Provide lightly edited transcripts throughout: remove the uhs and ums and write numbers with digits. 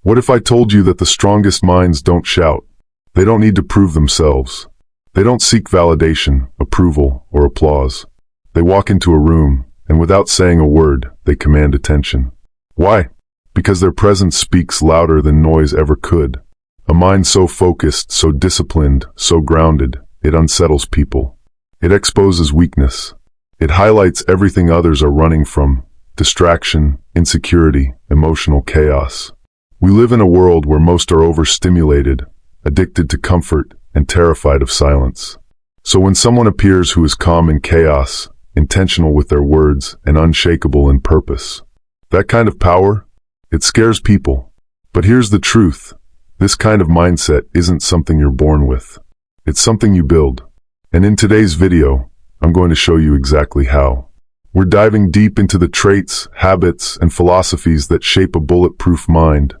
What if I told you that the strongest minds don't shout? They don't need to prove themselves. They don't seek validation, approval, or applause. They walk into a room, and without saying a word, they command attention. Why? Because their presence speaks louder than noise ever could. A mind so focused, so disciplined, so grounded, it unsettles people. It exposes weakness. It highlights everything others are running from: distraction, insecurity, emotional chaos. We live in a world where most are overstimulated, addicted to comfort, and terrified of silence. So when someone appears who is calm in chaos, intentional with their words, and unshakable in purpose, that kind of power, it scares people. But here's the truth. This kind of mindset isn't something you're born with. It's something you build. And in today's video, I'm going to show you exactly how. We're diving deep into the traits, habits, and philosophies that shape a bulletproof mind.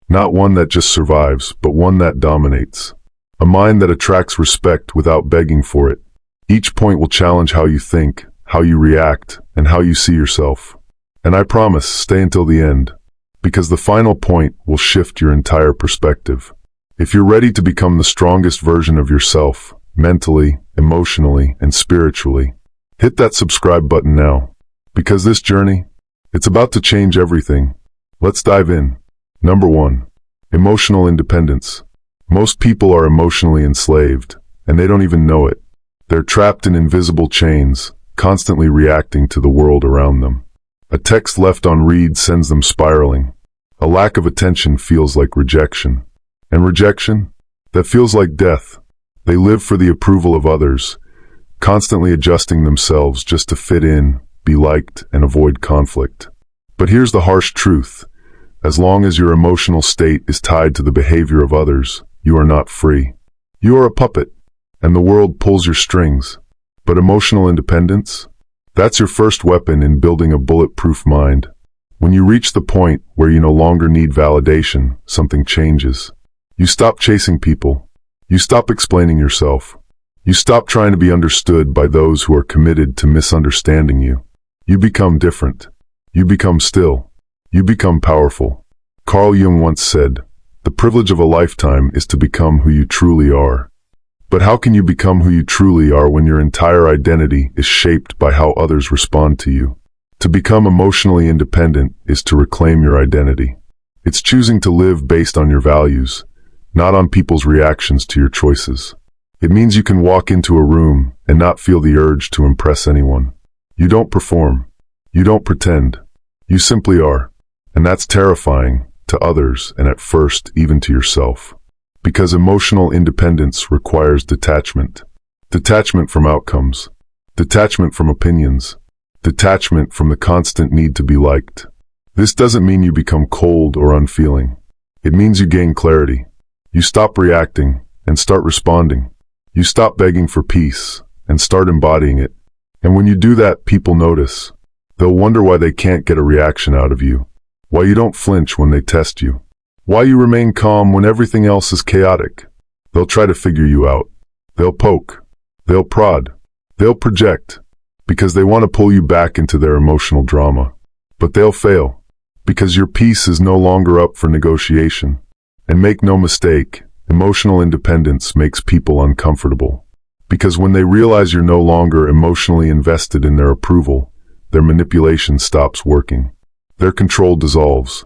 Not one that just survives, but one that dominates. A mind that attracts respect without begging for it. Each point will challenge how you think, how you react, and how you see yourself. And I promise, stay until the end, because the final point will shift your entire perspective. If you're ready to become the strongest version of yourself, mentally, emotionally, and spiritually, hit that subscribe button now. Because this journey, it's about to change everything. Let's dive in. Number 1. Emotional independence. Most people are emotionally enslaved, and they don't even know it. They're trapped in invisible chains, constantly reacting to the world around them. A text left on read sends them spiraling. A lack of attention feels like rejection. And rejection? That feels like death. They live for the approval of others, constantly adjusting themselves just to fit in, be liked, and avoid conflict. But here's the harsh truth. As long as your emotional state is tied to the behavior of others, you are not free. You are a puppet, and the world pulls your strings. But emotional independence? That's your first weapon in building a bulletproof mind. When you reach the point where you no longer need validation, something changes. You stop chasing people. You stop explaining yourself. You stop trying to be understood by those who are committed to misunderstanding you. You become different. You become still. You become powerful. Carl Jung once said, "The privilege of a lifetime is to become who you truly are." But how can you become who you truly are when your entire identity is shaped by how others respond to you? To become emotionally independent is to reclaim your identity. It's choosing to live based on your values, not on people's reactions to your choices. It means you can walk into a room and not feel the urge to impress anyone. You don't perform. You don't pretend. You simply are. And that's terrifying to others and at first even to yourself. Because emotional independence requires detachment. Detachment from outcomes. Detachment from opinions. Detachment from the constant need to be liked. This doesn't mean you become cold or unfeeling. It means you gain clarity. You stop reacting and start responding. You stop begging for peace and start embodying it. And when you do that, people notice. They'll wonder why they can't get a reaction out of you. Why you don't flinch when they test you. Why you remain calm when everything else is chaotic. They'll try to figure you out. They'll poke. They'll prod. They'll project. Because they want to pull you back into their emotional drama. But they'll fail. Because your peace is no longer up for negotiation. And make no mistake, emotional independence makes people uncomfortable. Because when they realize you're no longer emotionally invested in their approval, their manipulation stops working. Their control dissolves.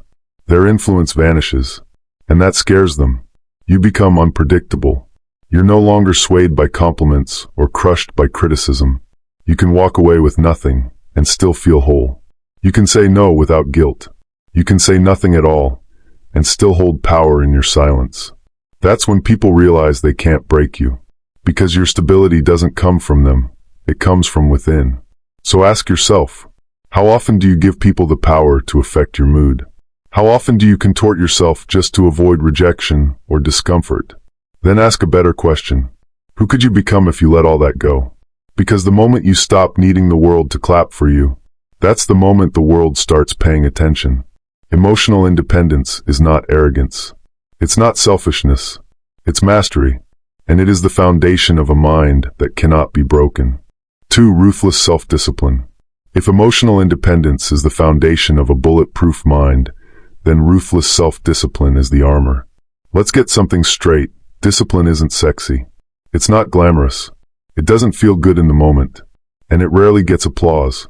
Their influence vanishes. And that scares them. You become unpredictable. You're no longer swayed by compliments or crushed by criticism. You can walk away with nothing and still feel whole. You can say no without guilt. You can say nothing at all and still hold power in your silence. That's when people realize they can't break you. Because your stability doesn't come from them. It comes from within. So ask yourself, how often do you give people the power to affect your mood? How often do you contort yourself just to avoid rejection or discomfort? Then ask a better question. Who could you become if you let all that go? Because the moment you stop needing the world to clap for you, that's the moment the world starts paying attention. Emotional independence is not arrogance. It's not selfishness. It's mastery. And it is the foundation of a mind that cannot be broken. 2. Ruthless self-discipline. If emotional independence is the foundation of a bulletproof mind, then ruthless self-discipline is the armor. Let's get something straight. Discipline isn't sexy. It's not glamorous. It doesn't feel good in the moment, and it rarely gets applause.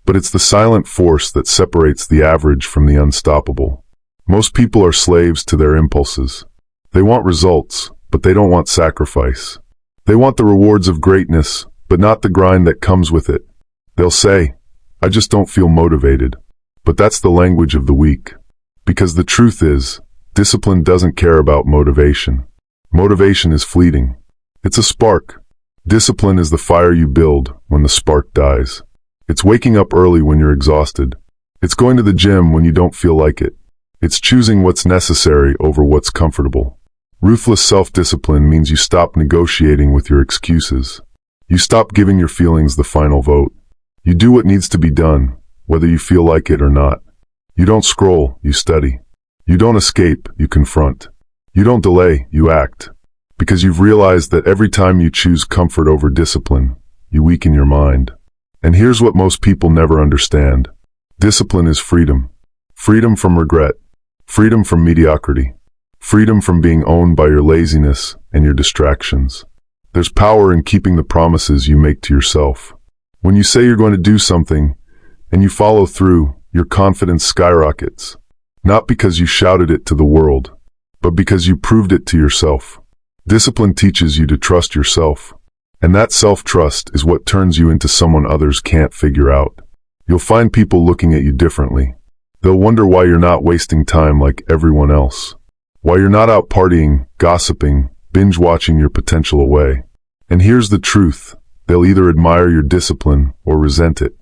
But it's the silent force that separates the average from the unstoppable. Most people are slaves to their impulses. They want results, but they don't want sacrifice. They want the rewards of greatness, but not the grind that comes with it. They'll say, "I just don't feel motivated." But that's the language of the weak. Because the truth is, discipline doesn't care about motivation. Motivation is fleeting. It's a spark. Discipline is the fire you build when the spark dies. It's waking up early when you're exhausted. It's going to the gym when you don't feel like it. It's choosing what's necessary over what's comfortable. Ruthless self-discipline means you stop negotiating with your excuses. You stop giving your feelings the final vote. You do what needs to be done, whether you feel like it or not. You don't scroll, you study. You don't escape, you confront. You don't delay, you act. Because you've realized that every time you choose comfort over discipline, you weaken your mind. And here's what most people never understand. Discipline is freedom. Freedom from regret. Freedom from mediocrity. Freedom from being owned by your laziness and your distractions. There's power in keeping the promises you make to yourself. When you say you're going to do something, and you follow through, your confidence skyrockets. Not because you shouted it to the world, but because you proved it to yourself. Discipline teaches you to trust yourself. And that self-trust is what turns you into someone others can't figure out. You'll find people looking at you differently. They'll wonder why you're not wasting time like everyone else. Why you're not out partying, gossiping, binge-watching your potential away. And here's the truth. They'll either admire your discipline or resent it.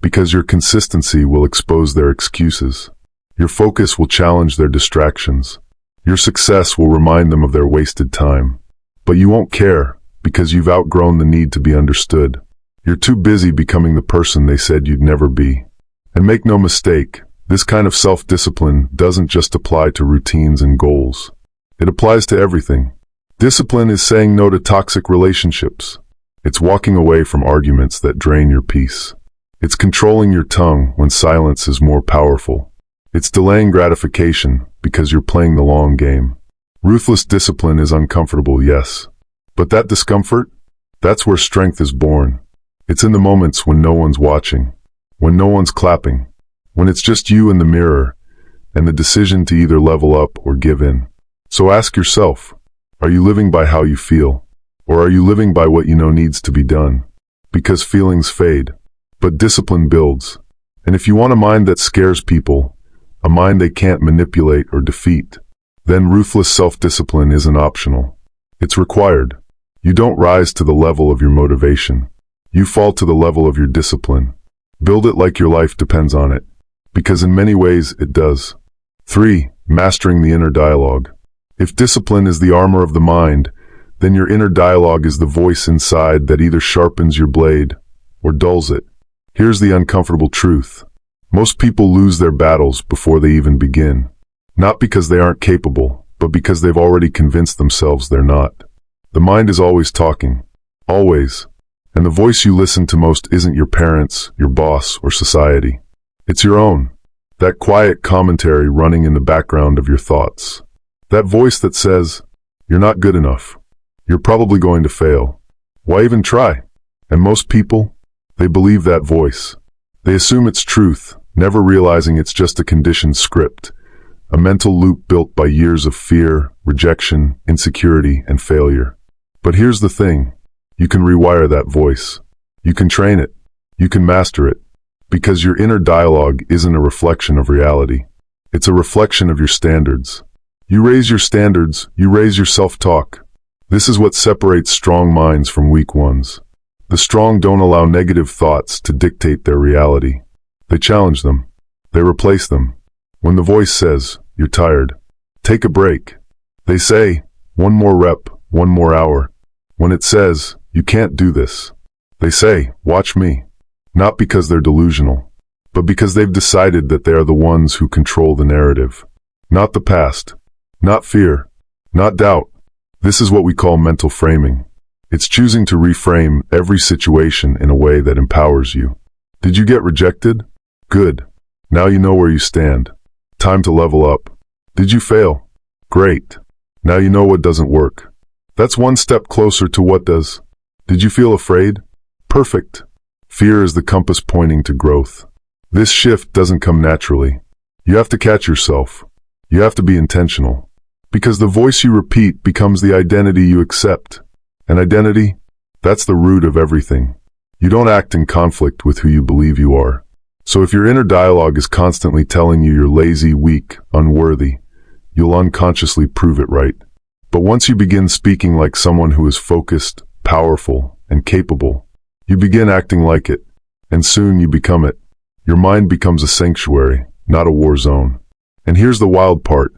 Because your consistency will expose their excuses. Your focus will challenge their distractions. Your success will remind them of their wasted time. But you won't care, because you've outgrown the need to be understood. You're too busy becoming the person they said you'd never be. And make no mistake, this kind of self-discipline doesn't just apply to routines and goals. It applies to everything. Discipline is saying no to toxic relationships. It's walking away from arguments that drain your peace. It's controlling your tongue when silence is more powerful. It's delaying gratification because you're playing the long game. Ruthless discipline is uncomfortable, yes. But that discomfort, that's where strength is born. It's in the moments when no one's watching, when no one's clapping, when it's just you and the mirror, and the decision to either level up or give in. So ask yourself, are you living by how you feel? Or are you living by what you know needs to be done? Because feelings fade, but discipline builds. And if you want a mind that scares people, a mind they can't manipulate or defeat, then ruthless self-discipline isn't optional. It's required. You don't rise to the level of your motivation. You fall to the level of your discipline. Build it like your life depends on it. Because in many ways, it does. 3. Mastering the inner dialogue. If discipline is the armor of the mind, then your inner dialogue is the voice inside that either sharpens your blade or dulls it. Here's the uncomfortable truth. Most people lose their battles before they even begin. Not because they aren't capable, but because they've already convinced themselves they're not. The mind is always talking. Always. And the voice you listen to most isn't your parents, your boss, or society. It's your own. That quiet commentary running in the background of your thoughts. That voice that says, "You're not good enough. You're probably going to fail. Why even try?" And most people, they believe that voice. They assume it's truth, never realizing it's just a conditioned script, a mental loop built by years of fear, rejection, insecurity, and failure. But here's the thing. You can rewire that voice. You can train it. You can master it. Because your inner dialogue isn't a reflection of reality. It's a reflection of your standards. You raise your standards, you raise your self-talk. This is what separates strong minds from weak ones. The strong don't allow negative thoughts to dictate their reality. They challenge them. They replace them. When the voice says, "You're tired. Take a break," they say, "One more rep, one more hour." When it says, "You can't do this," they say, "Watch me." Not because they're delusional, but because they've decided that they are the ones who control the narrative. Not the past. Not fear. Not doubt. This is what we call mental framing. It's choosing to reframe every situation in a way that empowers you. Did you get rejected? Good. Now you know where you stand. Time to level up. Did you fail? Great. Now you know what doesn't work. That's one step closer to what does. Did you feel afraid? Perfect. Fear is the compass pointing to growth. This shift doesn't come naturally. You have to catch yourself. You have to be intentional. Because the voice you repeat becomes the identity you accept. And identity? That's the root of everything. You don't act in conflict with who you believe you are. So if your inner dialogue is constantly telling you you're lazy, weak, unworthy, you'll unconsciously prove it right. But once you begin speaking like someone who is focused, powerful, and capable, you begin acting like it, and soon you become it. Your mind becomes a sanctuary, not a war zone. And here's the wild part.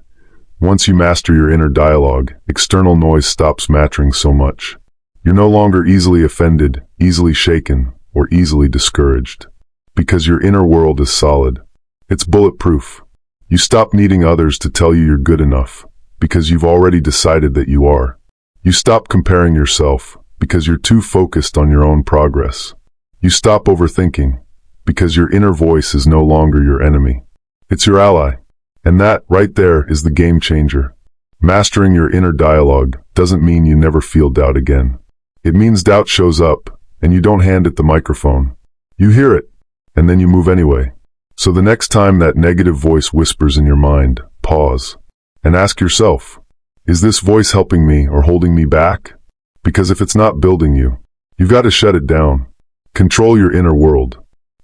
Once you master your inner dialogue, external noise stops mattering so much. You're no longer easily offended, easily shaken, or easily discouraged. Because your inner world is solid. It's bulletproof. You stop needing others to tell you you're good enough, because you've already decided that you are. You stop comparing yourself, because you're too focused on your own progress. You stop overthinking, because your inner voice is no longer your enemy. It's your ally. And that, right there, is the game changer. Mastering your inner dialogue doesn't mean you never feel doubt again. It means doubt shows up, and you don't hand it the microphone. You hear it, and then you move anyway. So the next time that negative voice whispers in your mind, pause, and ask yourself, is this voice helping me or holding me back? Because if it's not building you, you've got to shut it down. Control your inner world,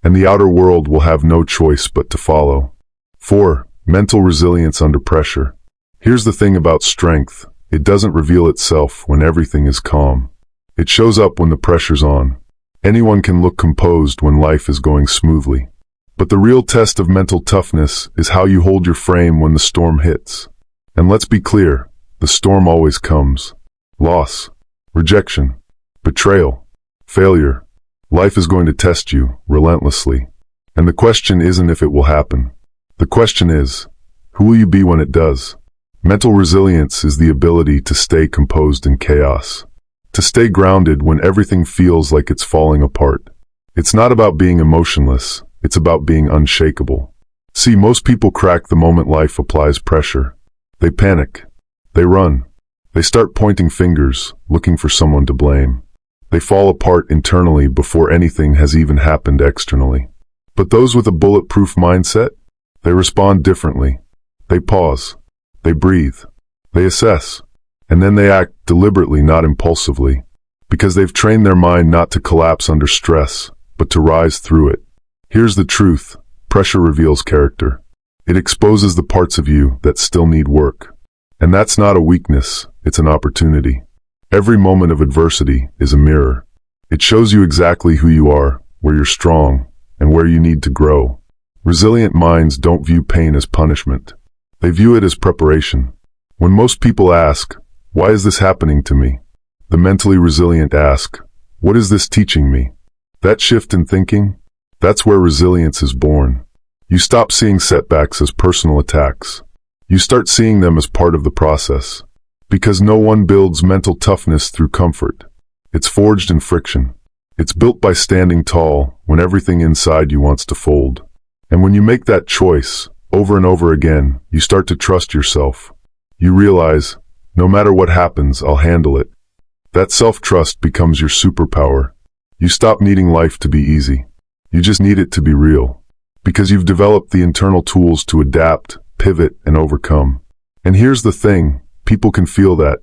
and the outer world will have no choice but to follow. 4. Mental resilience under pressure. Here's the thing about strength. It doesn't reveal itself when everything is calm. It shows up when the pressure's on. Anyone can look composed when life is going smoothly. But the real test of mental toughness is how you hold your frame when the storm hits. And let's be clear, the storm always comes. Loss, rejection, betrayal, failure. Life is going to test you relentlessly. And the question isn't if it will happen. The question is, who will you be when it does? Mental resilience is the ability to stay composed in chaos. To stay grounded when everything feels like it's falling apart. It's not about being emotionless, it's about being unshakable. See, most people crack the moment life applies pressure. They panic. They run. They start pointing fingers, looking for someone to blame. They fall apart internally before anything has even happened externally. But those with a bulletproof mindset, they respond differently. They pause. They breathe. They assess. And then they act deliberately, not impulsively. Because they've trained their mind not to collapse under stress, but to rise through it. Here's the truth. Pressure reveals character. It exposes the parts of you that still need work. And that's not a weakness, it's an opportunity. Every moment of adversity is a mirror. It shows you exactly who you are, where you're strong, and where you need to grow. Resilient minds don't view pain as punishment. They view it as preparation. When most people ask, why is this happening to me? The mentally resilient ask, what is this teaching me? That shift in thinking, that's where resilience is born. You stop seeing setbacks as personal attacks. You start seeing them as part of the process. Because no one builds mental toughness through comfort. It's forged in friction. It's built by standing tall when everything inside you wants to fold. And when you make that choice, over and over again, you start to trust yourself. You realize, no matter what happens, I'll handle it. That self-trust becomes your superpower. You stop needing life to be easy. You just need it to be real. Because you've developed the internal tools to adapt, pivot, and overcome. And here's the thing, people can feel that.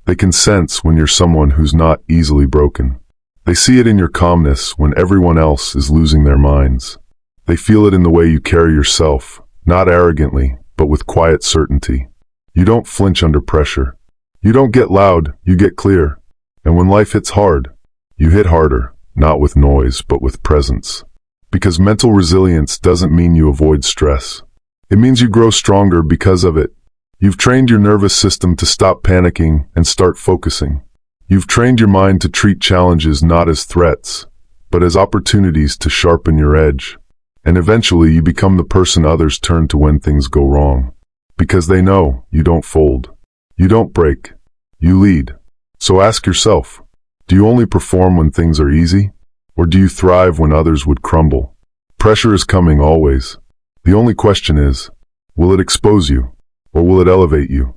They can sense when you're someone who's not easily broken. They see it in your calmness when everyone else is losing their minds. They feel it in the way you carry yourself, not arrogantly, but with quiet certainty. You don't flinch under pressure. You don't get loud, you get clear. And when life hits hard, you hit harder, not with noise, but with presence. Because mental resilience doesn't mean you avoid stress. It means you grow stronger because of it. You've trained your nervous system to stop panicking and start focusing. You've trained your mind to treat challenges not as threats, but as opportunities to sharpen your edge. And eventually you become the person others turn to when things go wrong. Because they know you don't fold. You don't break. You lead. So ask yourself, do you only perform when things are easy? Or do you thrive when others would crumble? Pressure is coming always. The only question is, Will it expose you? Or will it elevate you?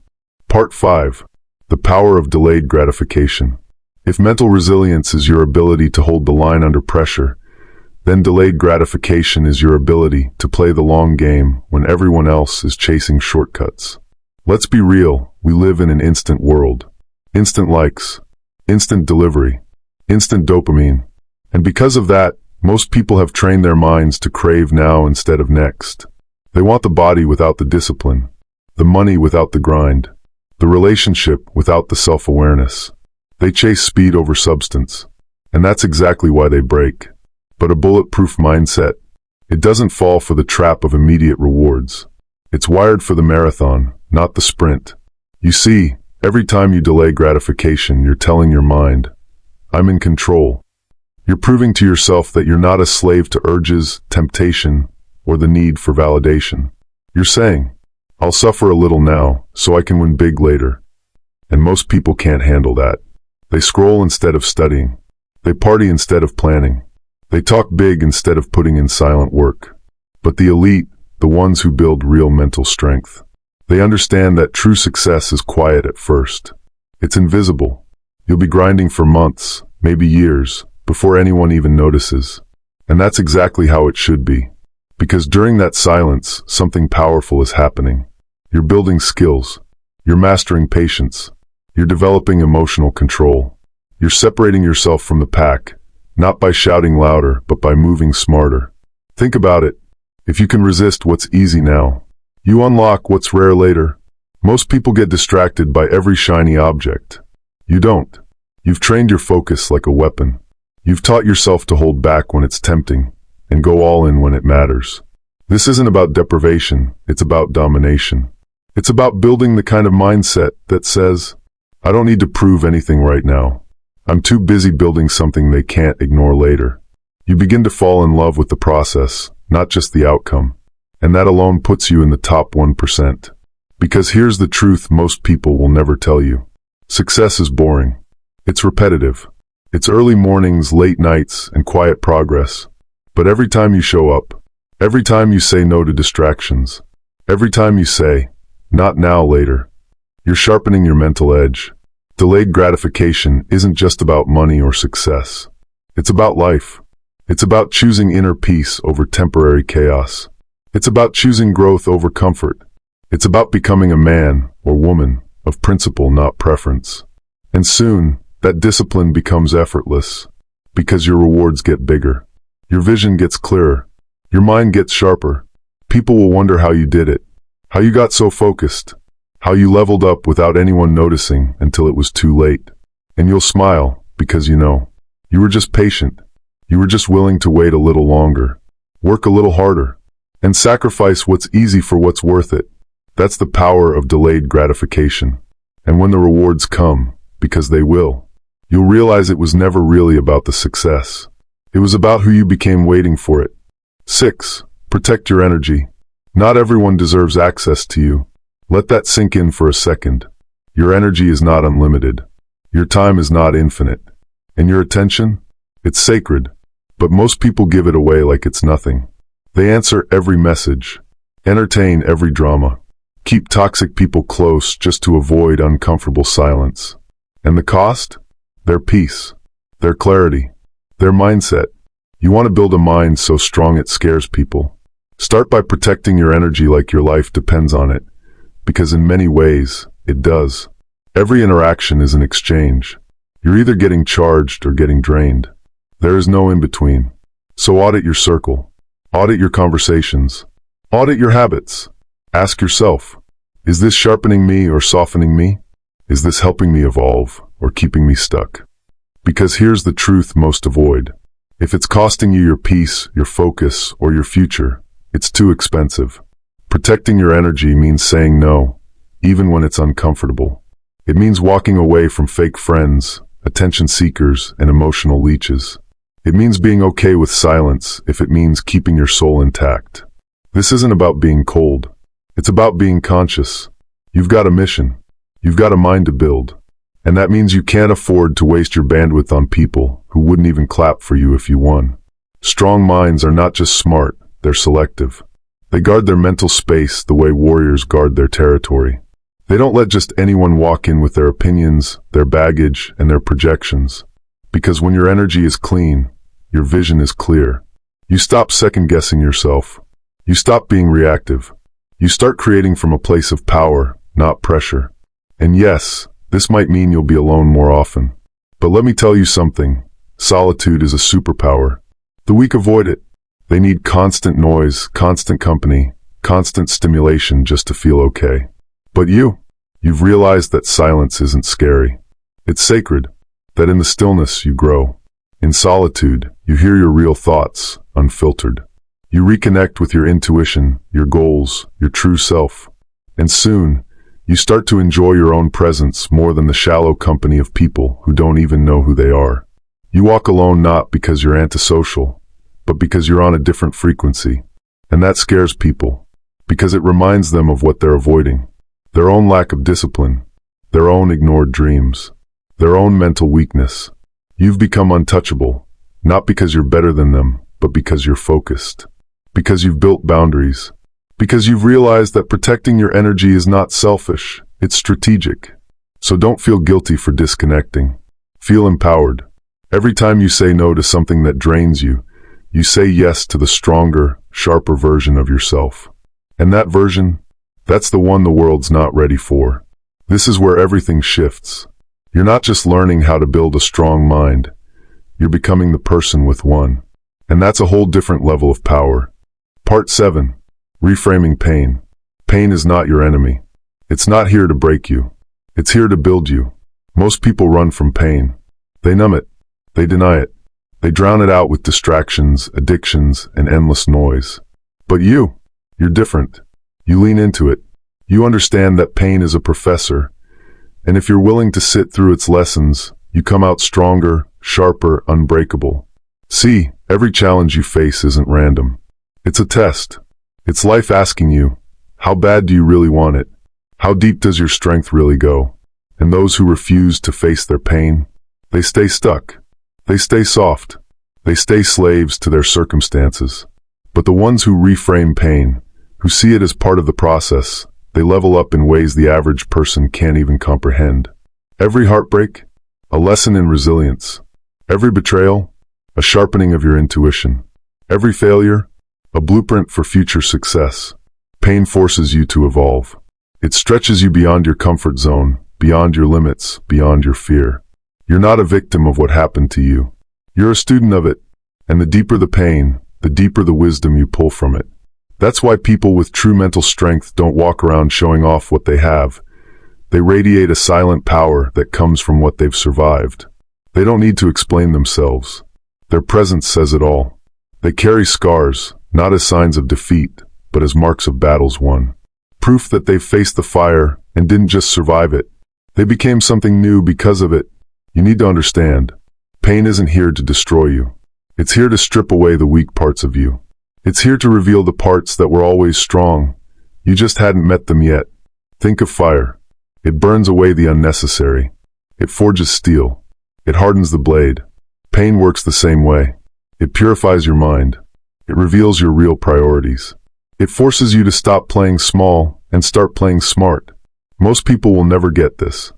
Part 5. The power of delayed gratification. If mental resilience is your ability to hold the line under pressure, then delayed gratification is your ability to play the long game when everyone else is chasing shortcuts. Let's be real, we live in an instant world. Instant likes, instant delivery, instant dopamine. And because of that, most people have trained their minds to crave now instead of next. They want the body without the discipline, the money without the grind, the relationship without the self-awareness. They chase speed over substance, and that's exactly why they break. But a bulletproof mindset, it doesn't fall for the trap of immediate rewards. It's wired for the marathon, not the sprint. You see, every time you delay gratification, you're telling your mind, I'm in control. You're proving to yourself that you're not a slave to urges, temptation, or the need for validation. You're saying, I'll suffer a little now, so I can win big later. And most people can't handle that. They scroll instead of studying. They party instead of planning. They talk big instead of putting in silent work. But the elite, the ones who build real mental strength, they understand that true success is quiet at first. It's invisible. You'll be grinding for months, maybe years, before anyone even notices. And that's exactly how it should be. Because during that silence, something powerful is happening. You're building skills. You're mastering patience. You're developing emotional control. You're separating yourself from the pack, not by shouting louder, but by moving smarter. Think about it. If you can resist what's easy now, you unlock what's rare later. Most people get distracted by every shiny object. You don't. You've trained your focus like a weapon. You've taught yourself to hold back when it's tempting, and go all in when it matters. This isn't about deprivation, it's about domination. It's about building the kind of mindset that says, I don't need to prove anything right now. I'm too busy building something they can't ignore later. You begin to fall in love with the process, not just the outcome. And that alone puts you in the top 1%. Because here's the truth most people will never tell you. Success is boring. It's repetitive. It's early mornings, late nights, and quiet progress. But every time you show up, every time you say no to distractions, every time you say, not now, later, you're sharpening your mental edge. Delayed gratification isn't just about money or success. It's about life. It's about choosing inner peace over temporary chaos. It's about choosing growth over comfort. It's about becoming a man or woman of principle, not preference. And soon, that discipline becomes effortless, because your rewards get bigger. Your vision gets clearer. Your mind gets sharper. People will wonder how you did it, how you got so focused, how you leveled up without anyone noticing until it was too late. And you'll smile, because you know, you were just patient. You were just willing to wait a little longer, work a little harder, and sacrifice what's easy for what's worth it. That's the power of delayed gratification. And when the rewards come, because they will, you'll realize it was never really about the success. It was about who you became waiting for it. 6. Protect your energy. Not everyone deserves access to you. Let that sink in for a second. Your energy is not unlimited. Your time is not infinite. And your attention? It's sacred. But most people give it away like it's nothing. They answer every message, entertain every drama, keep toxic people close just to avoid uncomfortable silence. And the cost? Their peace, their clarity, their mindset. You want to build a mind so strong it scares people. Start by protecting your energy like your life depends on it, because in many ways, it does. Every interaction is an exchange. You're either getting charged or getting drained. There is no in-between. So audit your circle. Audit your conversations. Audit your habits. Ask yourself, is this sharpening me or softening me? Is this helping me evolve or keeping me stuck? Because here's the truth most avoid. If it's costing you your peace, your focus, or your future, it's too expensive. Protecting your energy means saying no, even when it's uncomfortable. It means walking away from fake friends, attention seekers, and emotional leeches. It means being okay with silence if it means keeping your soul intact. This isn't about being cold. It's about being conscious. You've got a mission. You've got a mind to build. And that means you can't afford to waste your bandwidth on people who wouldn't even clap for you if you won. Strong minds are not just smart, they're selective. They guard their mental space the way warriors guard their territory. They don't let just anyone walk in with their opinions, their baggage, and their projections. Because when your energy is clean, your vision is clear. You stop second-guessing yourself. You stop being reactive. You start creating from a place of power, not pressure. And yes, this might mean you'll be alone more often. But let me tell you something. Solitude is a superpower. The weak avoid it. They need constant noise, constant company, constant stimulation just to feel okay. But you've realized that silence isn't scary. It's sacred, that in the stillness you grow. In solitude, you hear your real thoughts, unfiltered. You reconnect with your intuition, your goals, your true self. And soon, you start to enjoy your own presence more than the shallow company of people who don't even know who they are. You walk alone not because you're antisocial, but because you're on a different frequency. And that scares people, because it reminds them of what they're avoiding. Their own lack of discipline, their own ignored dreams, their own mental weakness. You've become untouchable, not because you're better than them, but because you're focused. Because you've built boundaries. Because you've realized that protecting your energy is not selfish, it's strategic. So don't feel guilty for disconnecting. Feel empowered. Every time you say no to something that drains you, you say yes to the stronger, sharper version of yourself. And that version, that's the one the world's not ready for. This is where everything shifts. You're not just learning how to build a strong mind. You're becoming the person with one. And that's a whole different level of power. Part 7. Reframing pain. Pain is not your enemy. It's not here to break you. It's here to build you. Most people run from pain. They numb it. They deny it. They drown it out with distractions, addictions, and endless noise. But you're different. You lean into it. You understand that pain is a professor. And if you're willing to sit through its lessons, you come out stronger, sharper, unbreakable. See, every challenge you face isn't random. It's a test. It's life asking you, how bad do you really want it? How deep does your strength really go? And those who refuse to face their pain, they stay stuck. They stay soft. They stay slaves to their circumstances. But the ones who reframe pain, who see it as part of the process, they level up in ways the average person can't even comprehend. Every heartbreak, a lesson in resilience. Every betrayal, a sharpening of your intuition. Every failure, a blueprint for future success. Pain forces you to evolve. It stretches you beyond your comfort zone, beyond your limits, beyond your fear. You're not a victim of what happened to you. You're a student of it, and the deeper the pain, the deeper the wisdom you pull from it. That's why people with true mental strength don't walk around showing off what they have. They radiate a silent power that comes from what they've survived. They don't need to explain themselves. Their presence says it all. They carry scars, not as signs of defeat, but as marks of battles won. Proof that they've faced the fire and didn't just survive it. They became something new because of it. You need to understand, pain isn't here to destroy you. It's here to strip away the weak parts of you. It's here to reveal the parts that were always strong. You just hadn't met them yet. Think of fire. It burns away the unnecessary. It forges steel. It hardens the blade. Pain works the same way. It purifies your mind. It reveals your real priorities. It forces you to stop playing small and start playing smart. Most people will never get this.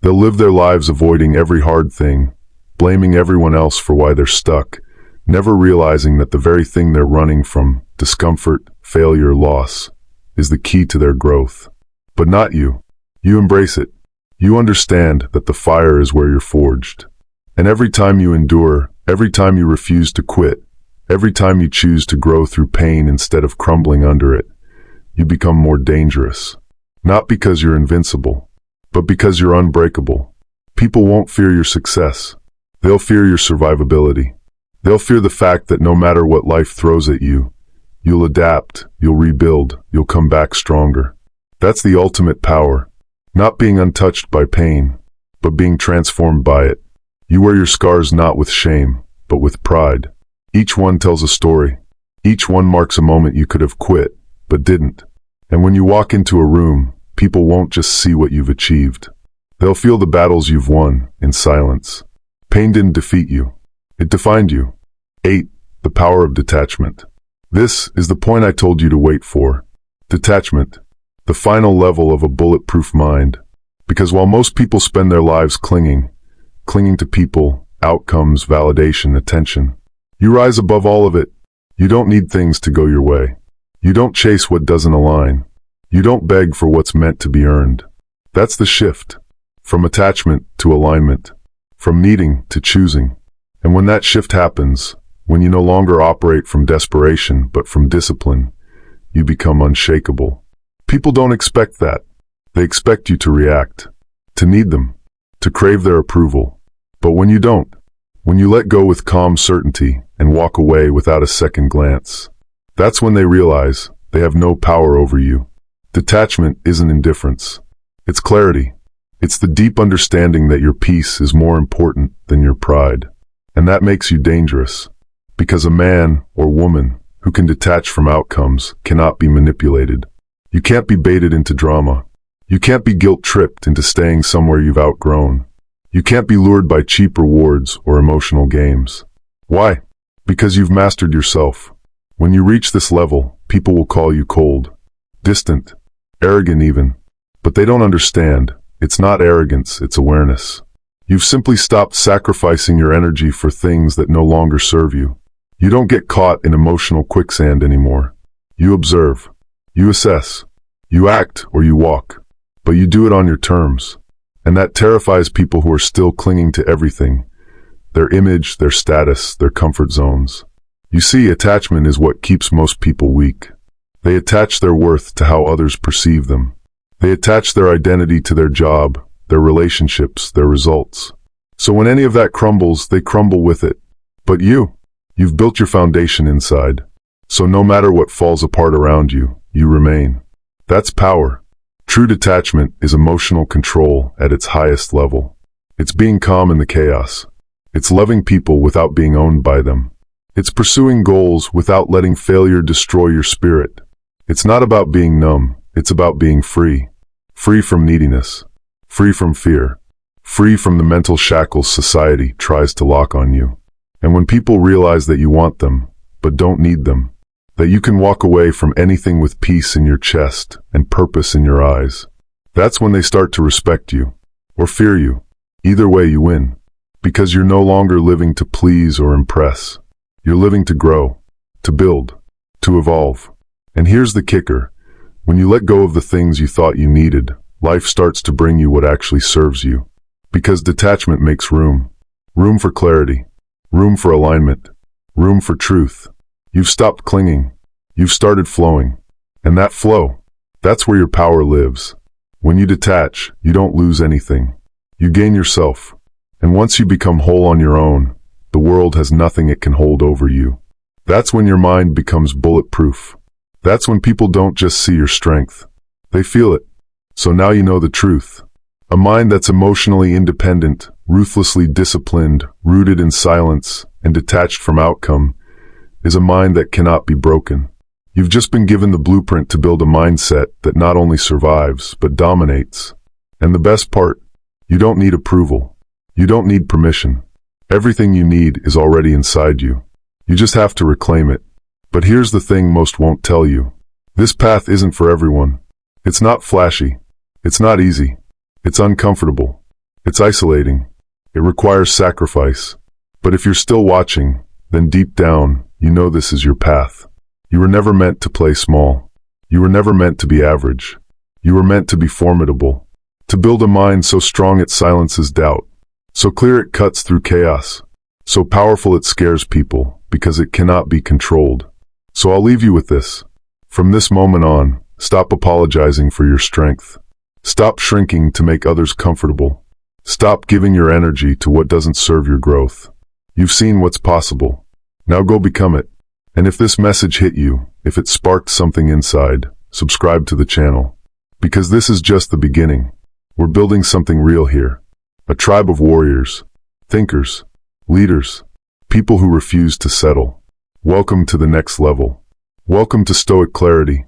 They'll live their lives avoiding every hard thing, blaming everyone else for why they're stuck, never realizing that the very thing they're running from, discomfort, failure, loss, is the key to their growth. But not you. You embrace it. You understand that the fire is where you're forged. And every time you endure, every time you refuse to quit, every time you choose to grow through pain instead of crumbling under it, you become more dangerous. Not because you're invincible, but because you're unbreakable. People won't fear your success. They'll fear your survivability. They'll fear the fact that no matter what life throws at you, you'll adapt, you'll rebuild, you'll come back stronger. That's the ultimate power. Not being untouched by pain, but being transformed by it. You wear your scars not with shame, but with pride. Each one tells a story. Each one marks a moment you could have quit, but didn't. And when you walk into a room, people won't just see what you've achieved. They'll feel the battles you've won in silence. Pain didn't defeat you. It defined you. 8. The power of detachment. This is the point I told you to wait for. Detachment, the final level of a bulletproof mind. Because while most people spend their lives clinging to people, outcomes, validation, attention, you rise above all of it. You don't need things to go your way. You don't chase what doesn't align. You don't beg for what's meant to be earned. That's the shift. From attachment to alignment. From needing to choosing. And when that shift happens, when you no longer operate from desperation but from discipline, you become unshakable. People don't expect that. They expect you to react, to need them, to crave their approval. But when you don't, when you let go with calm certainty and walk away without a second glance, that's when they realize they have no power over you. Detachment isn't indifference. It's clarity. It's the deep understanding that your peace is more important than your pride. And that makes you dangerous. Because a man or woman who can detach from outcomes cannot be manipulated. You can't be baited into drama. You can't be guilt-tripped into staying somewhere you've outgrown. You can't be lured by cheap rewards or emotional games. Why? Because you've mastered yourself. When you reach this level, people will call you cold, distant, arrogant even. But they don't understand. It's not arrogance, it's awareness. You've simply stopped sacrificing your energy for things that no longer serve you. You don't get caught in emotional quicksand anymore. You observe. You assess. You act or you walk. But you do it on your terms. And that terrifies people who are still clinging to everything. Their image, their status, their comfort zones. You see, attachment is what keeps most people weak. They attach their worth to how others perceive them. They attach their identity to their job, their relationships, their results. So when any of that crumbles, they crumble with it. But you've built your foundation inside. So no matter what falls apart around you, you remain. That's power. True detachment is emotional control at its highest level. It's being calm in the chaos. It's loving people without being owned by them. It's pursuing goals without letting failure destroy your spirit. It's not about being numb. It's about being free. Free from neediness. Free from fear. Free from the mental shackles society tries to lock on you. And when people realize that you want them, but don't need them, that you can walk away from anything with peace in your chest and purpose in your eyes, that's when they start to respect you, or fear you. Either way you win, because you're no longer living to please or impress. You're living to grow, to build, to evolve. And here's the kicker. When you let go of the things you thought you needed, life starts to bring you what actually serves you. Because detachment makes room. Room for clarity. Room for alignment. Room for truth. You've stopped clinging. You've started flowing. And that flow, that's where your power lives. When you detach, you don't lose anything. You gain yourself. And once you become whole on your own, the world has nothing it can hold over you. That's when your mind becomes bulletproof. That's when people don't just see your strength. They feel it. So now you know the truth. A mind that's emotionally independent, ruthlessly disciplined, rooted in silence, and detached from outcome, is a mind that cannot be broken. You've just been given the blueprint to build a mindset that not only survives, but dominates. And the best part, you don't need approval. You don't need permission. Everything you need is already inside you. You just have to reclaim it. But here's the thing most won't tell you. This path isn't for everyone. It's not flashy. It's not easy. It's uncomfortable. It's isolating. It requires sacrifice. But if you're still watching, then deep down, you know this is your path. You were never meant to play small. You were never meant to be average. You were meant to be formidable. To build a mind so strong it silences doubt. So clear it cuts through chaos. So powerful it scares people, because it cannot be controlled. So I'll leave you with this. From this moment on, stop apologizing for your strength. Stop shrinking to make others comfortable. Stop giving your energy to what doesn't serve your growth. You've seen what's possible. Now go become it. And if this message hit you, if it sparked something inside, subscribe to the channel. Because this is just the beginning. We're building something real here. A tribe of warriors, thinkers, leaders, people who refuse to settle. Welcome to the next level. Welcome to Stoic Clarity.